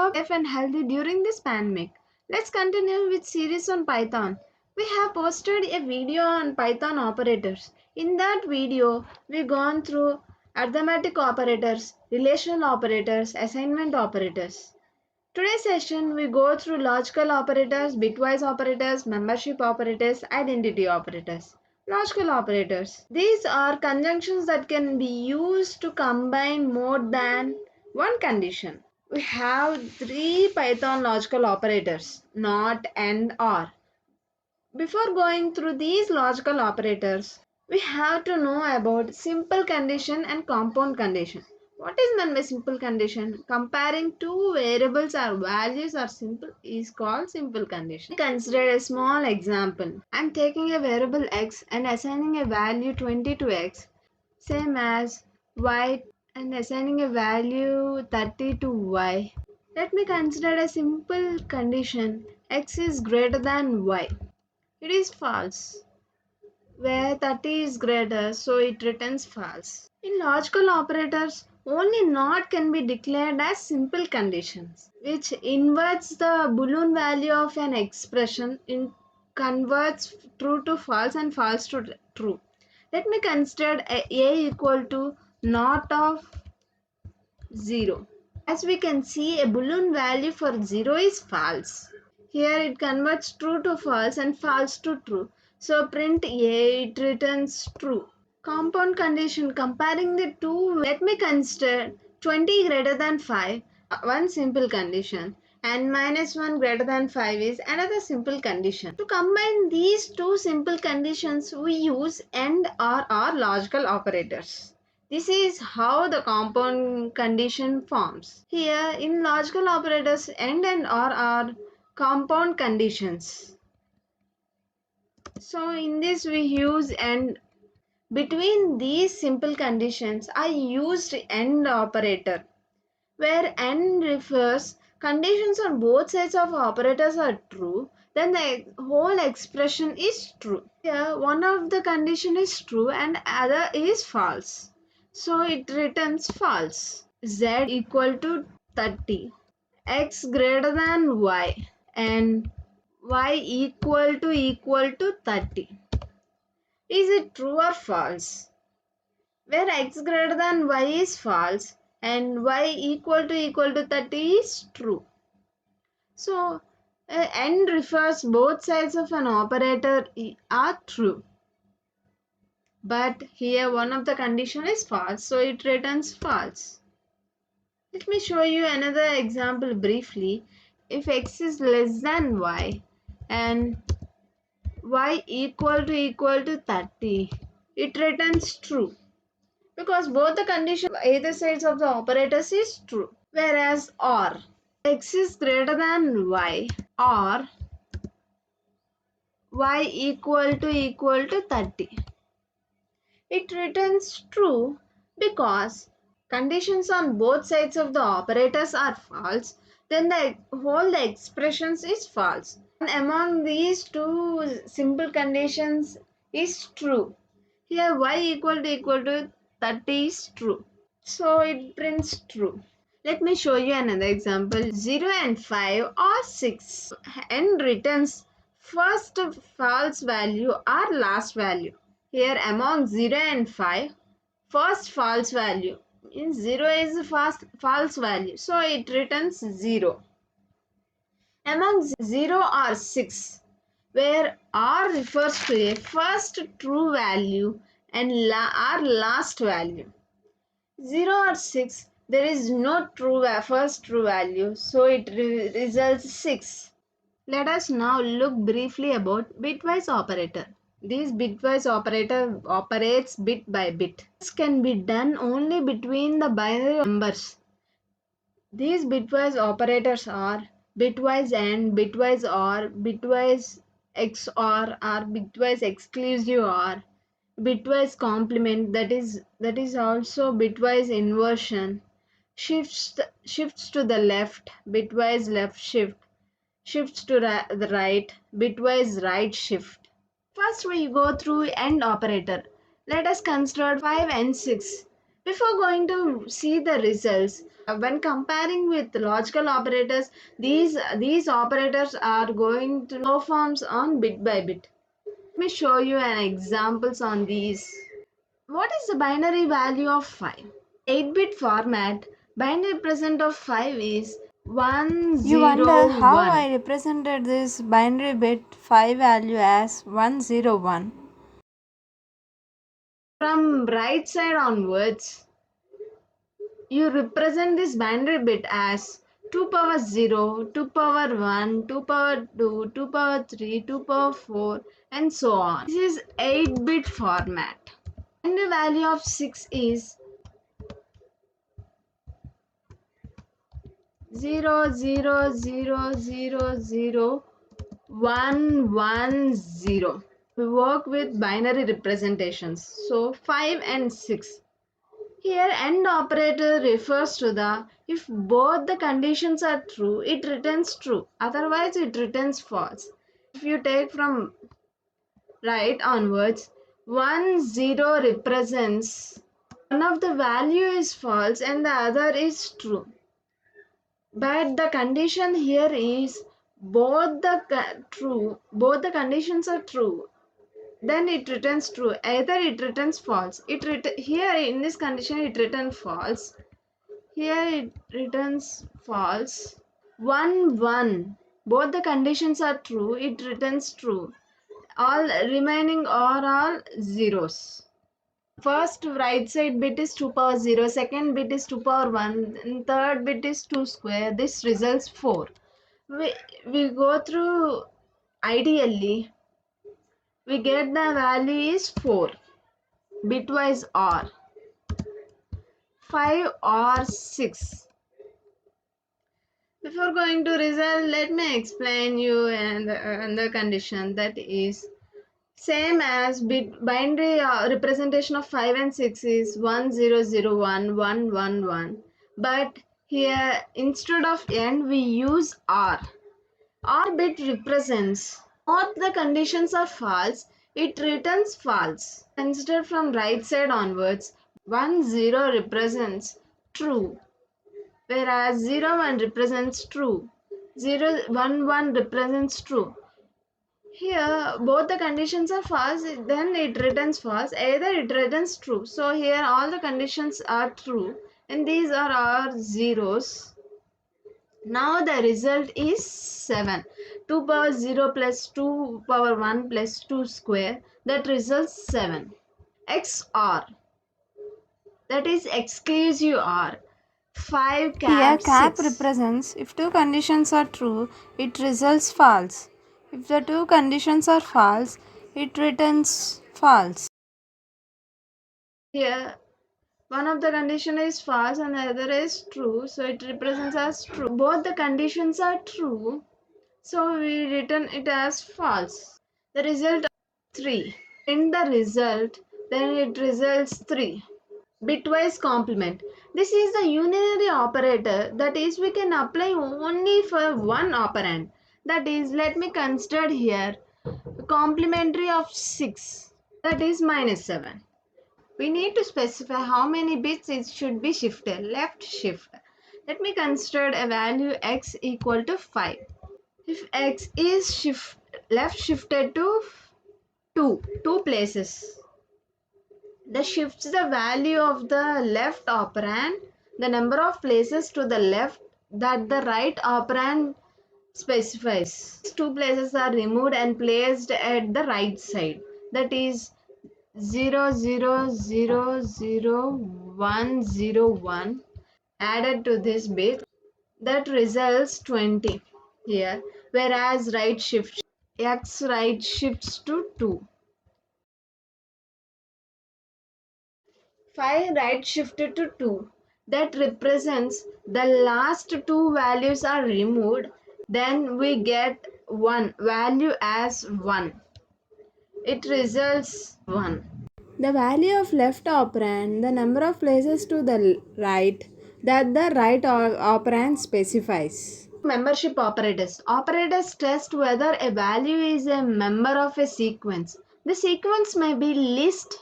hope safe and healthy during this pandemic. Let's continue with series on Python. We have posted a video on Python operators. In that video, we've gone through arithmetic operators, relational operators, assignment operators. Today's session, we go through logical operators, bitwise operators, membership operators, identity operators. Logical operators. These are conjunctions that can be used to combine more than one condition. We have three Python logical operators, not, and, or. Before going through these logical operators, we have to know about simple condition and compound condition. What is meant by simple condition? Comparing two variables or values are simple is called simple condition. Consider a small example. I am taking a variable x and assigning a value 20 to x, same as y, and assigning a value 30 to y. Let me consider a simple condition: x is greater than y. It is false. Where 30 is greater, so it returns false. In logical operators, only not can be declared as simple conditions, which inverts the Boolean value of an expression in converts true to false and false to true. Let me consider a equal to not of 0. As we can see, a Boolean value for 0 is false. Here it converts true to false and false to true. So print A, it returns true. Compound condition comparing the two. Let me consider 20 greater than 5, one simple condition, and minus 1 greater than 5 is another simple condition. To combine these two simple conditions, we use AND or logical operators. This is how the compound condition forms. Here in logical operators, AND and OR are compound conditions. So in this we use AND. Between these simple conditions, I used AND operator, where AND refers conditions on both sides of operators are true, then the whole expression is true. Here one of the condition is true and other is false. So it returns false. Z equal to 30, x greater than y, and y equal to 30. Is it true or false? Where x greater than y is false and y equal to 30 is true. So AND refers both sides of an operator are true. But here one of the condition is false, so it returns false. Let me show you another example briefly. If x is less than y and y equal to 30, it returns true, because both the condition either sides of the operators is true. Whereas OR, x is greater than y or y equal to 30, it returns true because conditions on both sides of the operators are false, then the whole expressions is false. And among these two simple conditions is true. Here y equal to 30 is true. So it prints true. Let me show you another example. 0 and 5 or 6 and returns first false value or last value. Here among 0 and 5, first false value means 0 is the first false value. So it returns 0. Among 0 or 6, where R refers to a first true value and R last value. 0 or 6, there is no first true value, so it results 6. Let us now look briefly about bitwise operator. This bitwise operator operates bit by bit. This can be done only between the binary numbers. These bitwise operators are bitwise AND, bitwise OR, bitwise XOR, or bitwise exclusive OR, bitwise complement, that is also bitwise inversion, shifts to the left, bitwise left shift, shifts to the right, bitwise right shift. First we go through AND operator. Let us consider 5 and 6. Before going to see the results, when comparing with logical operators, these operators are going to perform on bit by bit. Let me show you an examples on these. What is the binary value of 5? 8-bit format, binary represent of 5 is You wonder how 101. I represented this binary bit 5 value as 101. From right side onwards, you represent this binary bit as 2 power 0, 2 power 1, 2 power 2, 2 power 3, 2 power 4, and so on. This is 8-bit format. And the value of 6 is 0, 0, 0, 0, 0, 1, 1, 0. We work with binary representations. So 5 and 6. Here AND operator refers to the if both the conditions are true, it returns true. Otherwise, it returns false. If you take from right onwards, 1, 0 represents one of the value is false and the other is true. But the condition here is both the conditions are true, then it returns true. Either it returns false. Here in this condition it returns false. Here it returns false. 1, 1. Both the conditions are true. It returns true. All remaining are all zeros. First right side bit is 2 power 0. Second bit is 2 power 1. And third bit is 2 square. This results 4. We go through ideally. We get the value is 4. Bitwise OR. 5 or 6. Before going to result, let me explain you and the condition that is same as binary representation of 5 and 6 is 1001 111, but here instead of AND we use OR. OR bit represents both the conditions are false, it returns false. Consider from right side onwards, 10 represents true, whereas 01 represents true, 011 represents true. Here both the conditions are false, then it returns false, either it returns true. So here all the conditions are true and these are our zeros. Now the result is 7. 2 power 0 plus 2 power 1 plus 2 square, that results 7. XOR, that is exclusive OR. 5 Here cap cap 6. represents if two conditions are true, it results false. If the two conditions are false, it returns false. Here one of the condition is false and the other is true, so it represents as true. Both the conditions are true, so we return it as false. The result 3. In the result, then it results 3. Bitwise complement. This is the unary operator, that is we can apply only for one operand. That is, let me consider here complementary of 6, that is minus 7. We need to specify how many bits it should be shifted. Left shift. Let me consider a value x equal to 5. If x is left shifted to 2 places, that shifts the value of the left operand the number of places to the left that the right operand specifies. 2 places are removed and placed at the right side. That is 0 0 0 0 1 0 1 added to this bit, that results 20 here, whereas x right shifts to 2. 5 right shifted to 2, that represents the last two values are removed, then we get one value as 1, it results 1. The value of left operand, the number of places to the right that the right operand specifies. Membership operators. Operators test whether a value is a member of a sequence. The sequence may be list,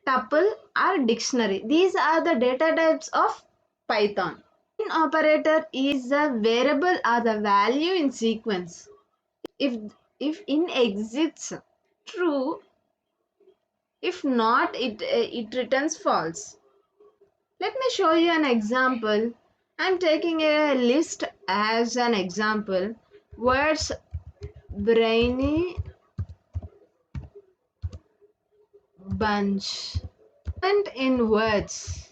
tuple, or dictionary. These are the data types of Python. In operator is the variable or the value in sequence. If in exists, true. If not, it returns false. Let me show you an example. I'm taking a list as an example. Words brainy bunch. And in words.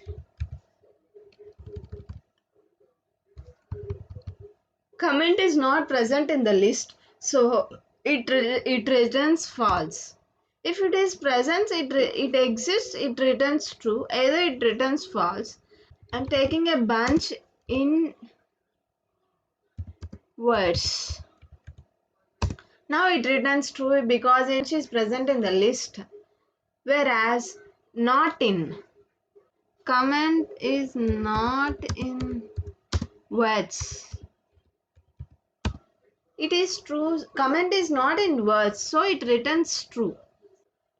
Comment is not present in the list, so it returns false. If it is present, it exists, it returns true. Either it returns false. I'm taking a bunch in words. Now it returns true because it is present in the list, whereas not in. Comment is not in words. It is true. Comment is not in words, so it returns true.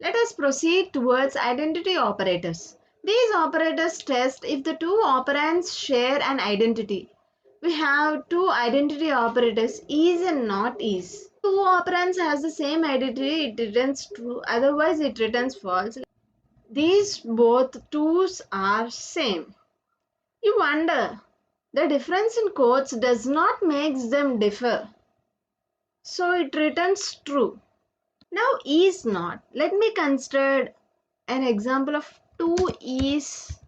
Let us proceed towards identity operators. These operators test if the two operands share an identity. We have two identity operators, is and not is. Two operands has the same identity, it returns true, otherwise it returns false. These both twos are same. You wonder, the difference in codes does not make them differ, so it returns true. Now is not. Let me consider an example of 2 is.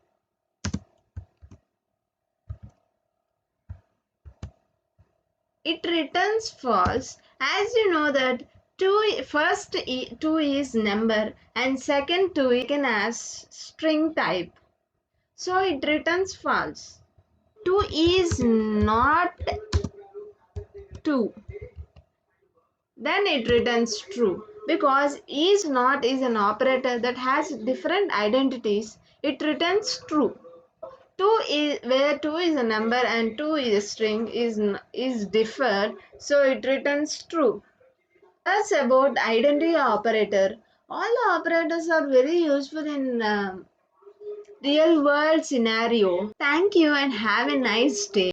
It returns false, as you know that 2 is number and second 2 is taken as string type, so it returns false. 2 is not 2, then it returns true because is not is an operator that has different identities. It returns true. 2 is where 2 is a number and 2 is a string is differed, so it returns true. That's about identity operator. All the operators are very useful in real world scenario. Thank you and have a nice day.